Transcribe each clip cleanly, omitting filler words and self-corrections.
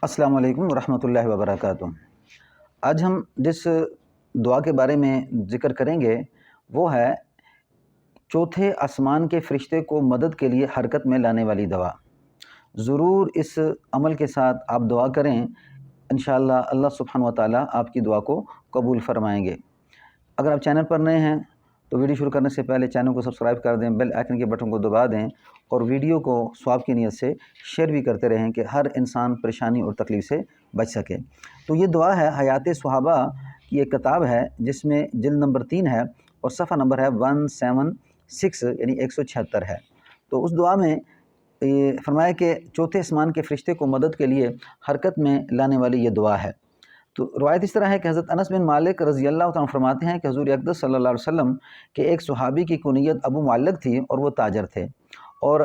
السلام علیکم ورحمۃ اللہ وبرکاتہ۔ آج ہم جس دعا کے بارے میں ذکر کریں گے وہ ہے چوتھے آسمان کے فرشتے کو مدد کے لیے حرکت میں لانے والی دعا۔ ضرور اس عمل کے ساتھ آپ دعا کریں، انشاءاللہ اللہ سبحانہ و تعالیٰ آپ کی دعا کو قبول فرمائیں گے۔ اگر آپ چینل پر نئے ہیں تو ویڈیو شروع کرنے سے پہلے چینل کو سبسکرائب کر دیں، بیل آئیکن کے بٹن کو دبا دیں اور ویڈیو کو ثواب کی نیت سے شیئر بھی کرتے رہیں کہ ہر انسان پریشانی اور تکلیف سے بچ سکے۔ تو یہ دعا ہے حیات صحابہ کی ایک کتاب ہے جس میں جلد نمبر 3 ہے اور صفحہ نمبر ہے 176 یعنی 176 ہے۔ تو اس دعا میں فرمایا کہ چوتھے آسمان کے فرشتے کو مدد کے لیے حرکت میں لانے والی یہ دعا ہے۔ تو روایت اس طرح ہے کہ حضرت انس بن مالک رضی اللہ تعالیٰ فرماتے ہیں کہ حضور اقدس صلی اللہ علیہ وسلم کے ایک صحابی کی کنیت ابو معلق تھی اور وہ تاجر تھے اور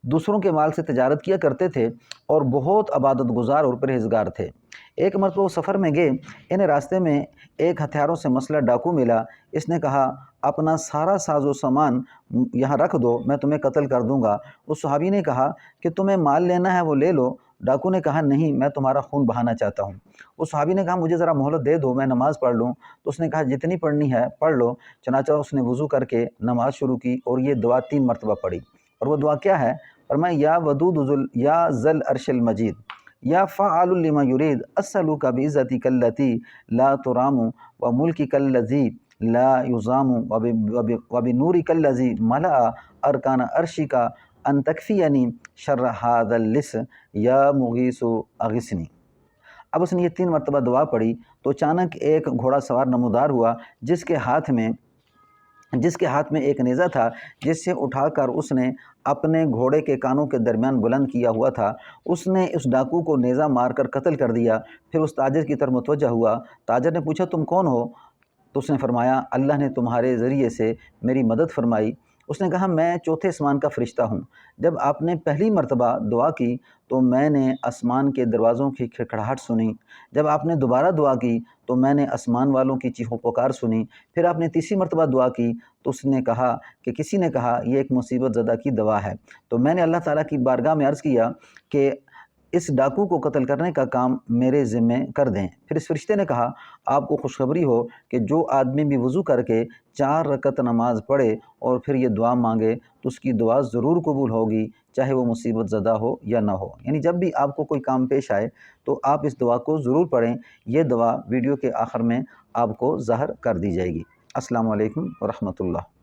دوسروں کے مال سے تجارت کیا کرتے تھے اور بہت عبادت گزار اور پرہیزگار تھے۔ ایک مرتبہ وہ سفر میں گئے، انہیں راستے میں ایک ہتھیاروں سے مسلح ڈاکو ملا۔ اس نے کہا اپنا سارا ساز و سامان یہاں رکھ دو، میں تمہیں قتل کر دوں گا۔ اس صحابی نے کہا کہ تمہیں مال لینا ہے وہ لے لو۔ ڈاکو نے کہا نہیں، میں تمہارا خون بہانا چاہتا ہوں۔ اس صحابی نے کہا مجھے ذرا مہلت دے دو، میں نماز پڑھ لوں۔ تو اس نے کہا جتنی پڑھنی ہے پڑھ لو۔ چنانچہ اس نے وضو کر کے نماز شروع کی اور یہ دعا 3 مرتبہ پڑھی۔ اور وہ دعا کیا ہے؟ فرمایا یا ودود یا ذل عرش المجید یا فعال لما یرید اسألک بعزتک التی لا ترام وملکک الذی لا یضام وبنورک الذی ملأ ارکان عرشک ان تکفینی شر ھذا اللص یا مغیث اغثنی۔ اب اس نے یہ 3 مرتبہ دعا پڑھی تو اچانک ایک گھوڑا سوار نمودار ہوا جس کے ہاتھ میں ایک نیزہ تھا، جس سے اٹھا کر اس نے اپنے گھوڑے کے کانوں کے درمیان بلند کیا ہوا تھا۔ اس نے اس ڈاکو کو نیزہ مار کر قتل کر دیا۔ پھر اس تاجر کی طرف متوجہ ہوا۔ تاجر نے پوچھا تم کون ہو؟ تو اس نے فرمایا اللہ نے تمہارے ذریعے سے میری مدد فرمائی۔ اس نے کہا میں چوتھے آسمان کا فرشتہ ہوں۔ جب آپ نے پہلی مرتبہ دعا کی تو میں نے آسمان کے دروازوں کی کھڑکھڑاہٹ سنی۔ جب آپ نے دوبارہ دعا کی تو میں نے آسمان والوں کی چیخ و پکار سنی۔ پھر آپ نے تیسری مرتبہ دعا کی تو کسی نے کہا یہ ایک مصیبت زدہ کی دوا ہے۔ تو میں نے اللہ تعالیٰ کی بارگاہ میں عرض کیا کہ اس ڈاکو کو قتل کرنے کا کام میرے ذمے کر دیں۔ پھر اس فرشتے نے کہا آپ کو خوشخبری ہو کہ جو آدمی بھی وضو کر کے 4 رکعت نماز پڑھے اور پھر یہ دعا مانگے تو اس کی دعا ضرور قبول ہوگی، چاہے وہ مصیبت زدہ ہو یا نہ ہو۔ یعنی جب بھی آپ کو کوئی کام پیش آئے تو آپ اس دعا کو ضرور پڑھیں۔ یہ دعا ویڈیو کے آخر میں آپ کو ظاہر کر دی جائے گی۔ السلام علیکم ورحمۃ اللہ۔